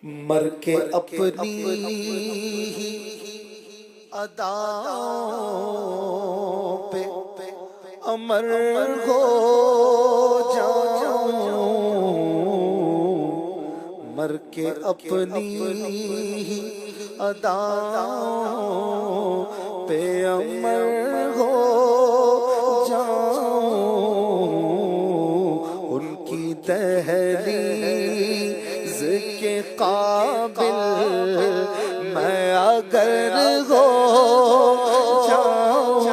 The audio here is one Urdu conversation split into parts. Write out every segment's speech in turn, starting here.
مر کے اپنی ہی اداؤں پہ امر ہو جاؤں، مر کے اپنی ہی اداؤں پہ امر ہو جاؤں، ان کی دہلیز کے قابل میں اگر ہو جاؤں،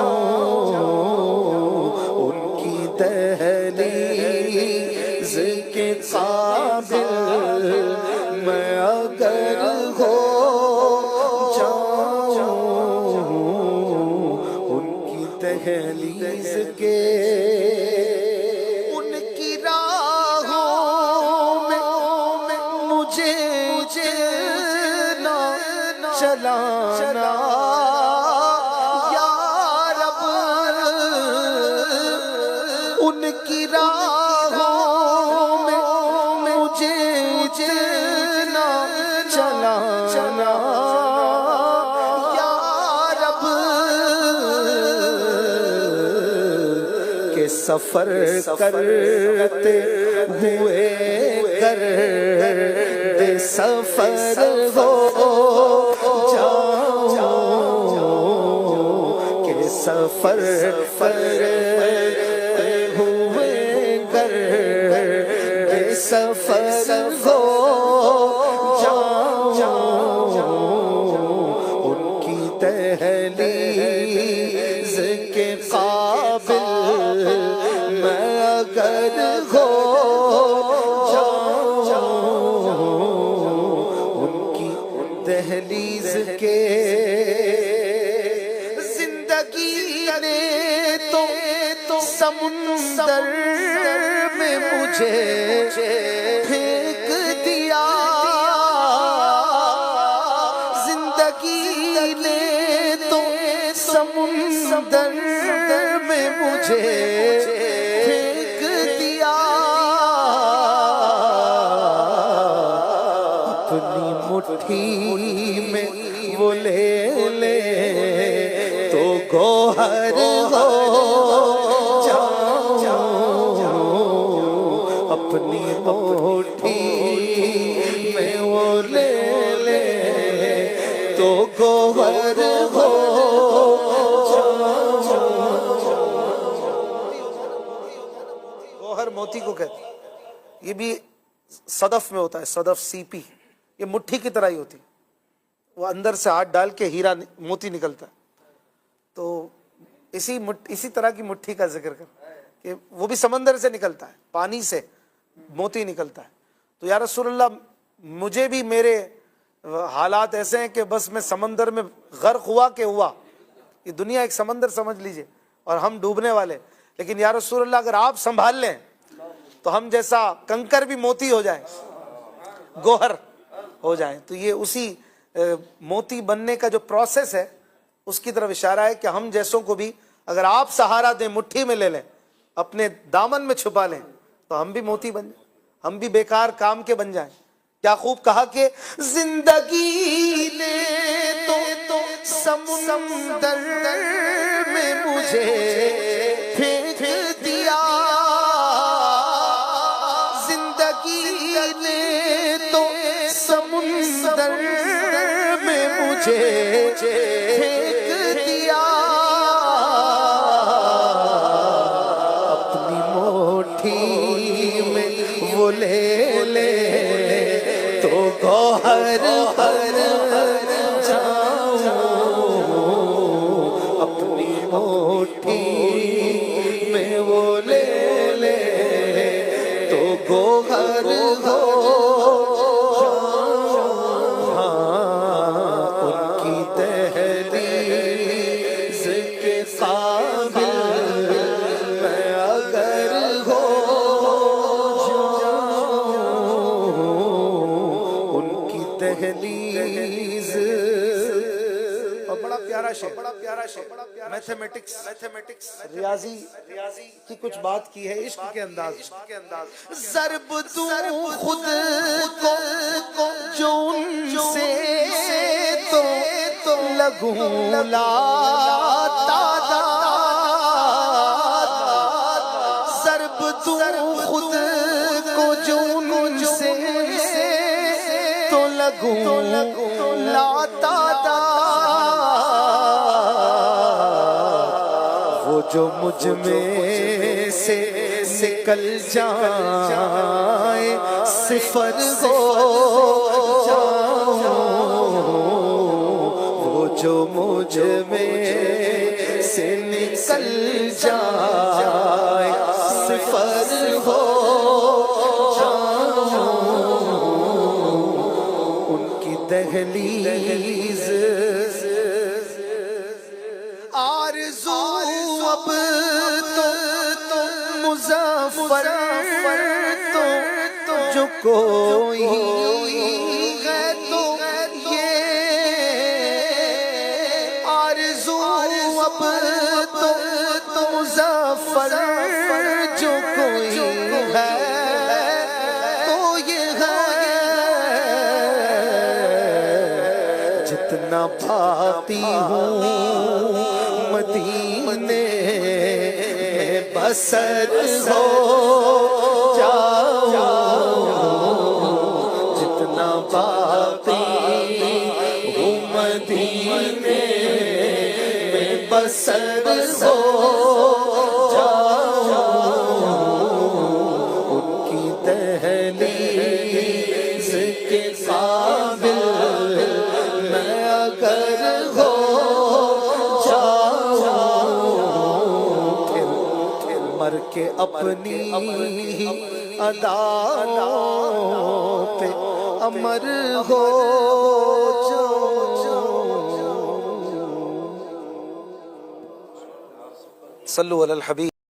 ان کی دہلیز کے قابل میں اگر ہو جاؤں، ان کی دہلیز کے ان کی راہوں میں مجھے چلانا یا رب، ان کی راہوں میں مجھے چلانا یا رب، کہ سفر کرتے ہوئے کرتے سفر ہو سفر کرتے ہوئے کرتے سفر ہو جاؤں، ان کی دہلیز کے قابل میں اگر ہو جاؤں، ان کی دہلیز کے سمندر میں مجھے پھینک دیا، زندگی نے تو سمندر میں مجھے پھینک دیا، اپنی مٹھی میں وہ لے لے تو گوہر ہو اپنی مٹھی میں وہ لے لے تو گوہر ہو گوہر موتی کو کہتے ہیں، یہ بھی صدف میں ہوتا ہے، صدف سیپی، یہ مٹھی کی طرح ہی ہوتی ہے، وہ اندر سے ہاتھ ڈال کے ہیرا موتی نکلتا ہے، تو اسی طرح کی مٹھی کا ذکر کر کہ وہ بھی سمندر سے نکلتا ہے، پانی سے موتی نکلتا ہے، تو یا رسول اللہ مجھے بھی میرے حالات ایسے ہیں کہ بس میں سمندر میں غرق ہوا کہ ہوا، یہ دنیا ایک سمندر سمجھ لیجئے اور ہم ڈوبنے والے، لیکن یا رسول اللہ اگر آپ سنبھال لیں تو ہم جیسا کنکر بھی موتی ہو جائے، گوہر ہو جائے، تو یہ اسی موتی بننے کا جو پروسیس ہے اس کی طرف اشارہ ہے کہ ہم جیسوں کو بھی اگر آپ سہارا دیں، مٹھی میں لے لیں، اپنے دامن میں چھپا لیں تو ہم بھی موتی بن جائیں، ہم بھی بیکار کام کے بن جائیں۔ کیا خوب کہا کہ زندگی نے تو سمندر میں مجھے پھینک دیا، زندگی نے تو سمندر میں مجھے پھینک دیا، اپنی مٹھی میں وہ لے لے تو گوہر بن جاؤں، اپنی مٹھی میں وہ لے لے تو گوہر ہو دہلیز، اور بڑا پیارا شعر، میتھمیٹکس ریاضی کی کچھ بات کی ہے عشق کے انداز، ضرب دوں خود کو جو لگوں لاتا ضرب دوں خود کو جنون سے تو لگوں لاتا وہ جو مجھ میں سے نکل جائے صفر ہو وہ جو مجھ میں سے نکل جائے صفر ہو ان کی دہلیز آرزو اب تو مظفر تو جو کوئی ہے تو یہ آرزو اب تو مظفر جو کوئی ہے تو یہ ہے جتنا بھاتی ہوں مدینے میں بسر ہو جاؤ جتنا باقی ہوں مدینے میں بسر ہو جاؤ ان کی دہلیز کے قابل میں اگر ہو مر کے اپنی اداؤں پہ امر ہو صلو علی الحبیب